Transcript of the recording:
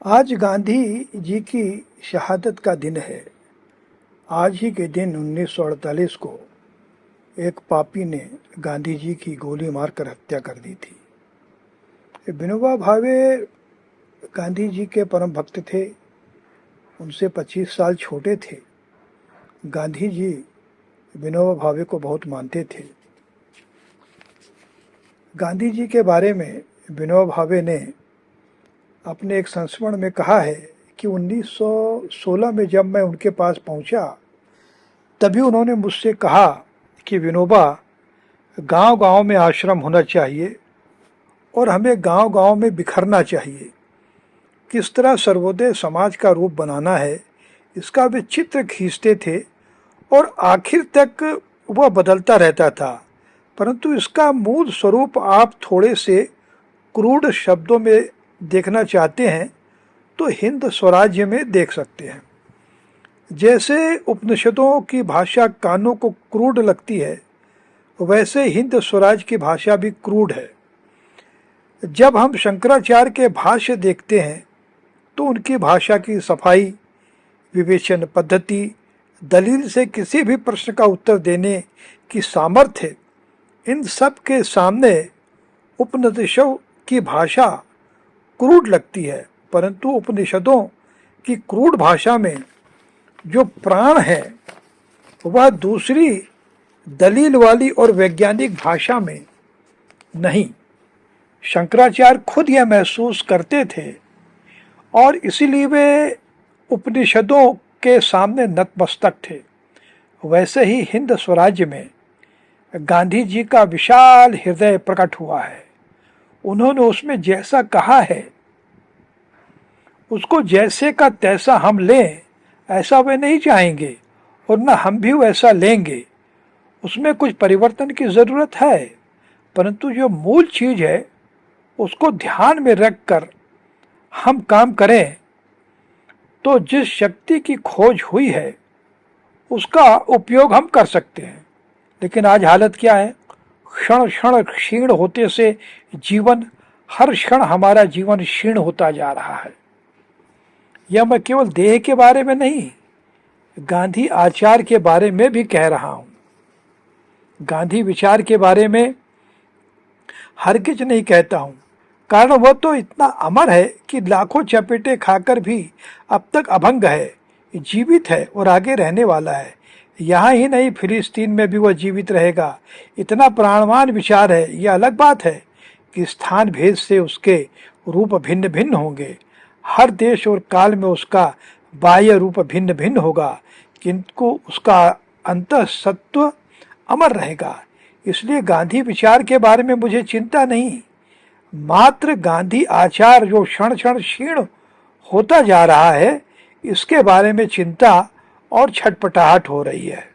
आज गांधी जी की शहादत का दिन है। आज ही के दिन 1948 को एक पापी ने गांधी जी की गोली मारकर हत्या कर दी थी। विनोबा भावे गांधी जी के परम भक्त थे। उनसे 25 साल छोटे थे। गांधी जी विनोबा भावे को बहुत मानते थे। गांधी जी के बारे में विनोबा भावे ने अपने एक संस्मरण में कहा है कि 1916 में जब मैं उनके पास पहुंचा, तभी उन्होंने मुझसे कहा कि विनोबा, गांव-गांव में आश्रम होना चाहिए और हमें गांव-गांव में बिखरना चाहिए। किस तरह सर्वोदय समाज का रूप बनाना है, इसका वे चित्र खींचते थे और आखिर तक वह बदलता रहता था। परंतु इसका मूल स्वरूप आप थोड़े से क्रूड शब्दों में देखना चाहते हैं तो हिंद स्वराज्य में देख सकते हैं। जैसे उपनिषदों की भाषा कानों को क्रूड लगती है, वैसे हिंद स्वराज की भाषा भी क्रूड है। जब हम शंकराचार्य के भाष्य देखते हैं तो उनकी भाषा की सफाई, विवेचन पद्धति, दलील से किसी भी प्रश्न का उत्तर देने की सामर्थ्य, इन सब के सामने उपनिषदों की भाषा क्रूड लगती है। परंतु उपनिषदों की क्रूड भाषा में जो प्राण है वह दूसरी दलील वाली और वैज्ञानिक भाषा में नहीं। शंकराचार्य खुद यह महसूस करते थे और इसीलिए वे उपनिषदों के सामने नतमस्तक थे। वैसे ही हिंद स्वराज्य में गांधी जी का विशाल हृदय प्रकट हुआ है। उन्होंने उसमें जैसा कहा है उसको जैसे का तैसा हम लें, ऐसा वे नहीं चाहेंगे और न हम भी वैसा लेंगे। उसमें कुछ परिवर्तन की ज़रूरत है, परंतु जो मूल चीज़ है उसको ध्यान में रखकर हम काम करें तो जिस शक्ति की खोज हुई है उसका उपयोग हम कर सकते हैं। लेकिन आज हालत क्या है? क्षण क्षण क्षीण होते से जीवन, हर क्षण हमारा जीवन क्षीण होता जा रहा है। यह मैं केवल देह के बारे में नहीं, गांधी आचार के बारे में भी कह रहा हूँ। गांधी विचार के बारे में हरगिज नहीं कहता हूँ, कारण वह तो इतना अमर है कि लाखों चपेटे खाकर भी अब तक अभंग है, जीवित है और आगे रहने वाला है। यहाँ ही नहीं, फिलिस्तीन में भी वह जीवित रहेगा। इतना प्राणवान विचार है। यह अलग बात है कि स्थान भेद से उसके रूप भिन्न भिन्न होंगे। हर देश और काल में उसका बाह्य रूप भिन्न भिन्न होगा, किंतु उसका अंतः सत्व अमर रहेगा। इसलिए गांधी विचार के बारे में मुझे चिंता नहीं, मात्र गांधी आचार जो क्षण क्षण क्षीण होता जा रहा है, इसके बारे में चिंता और छटपटाहट हो रही है।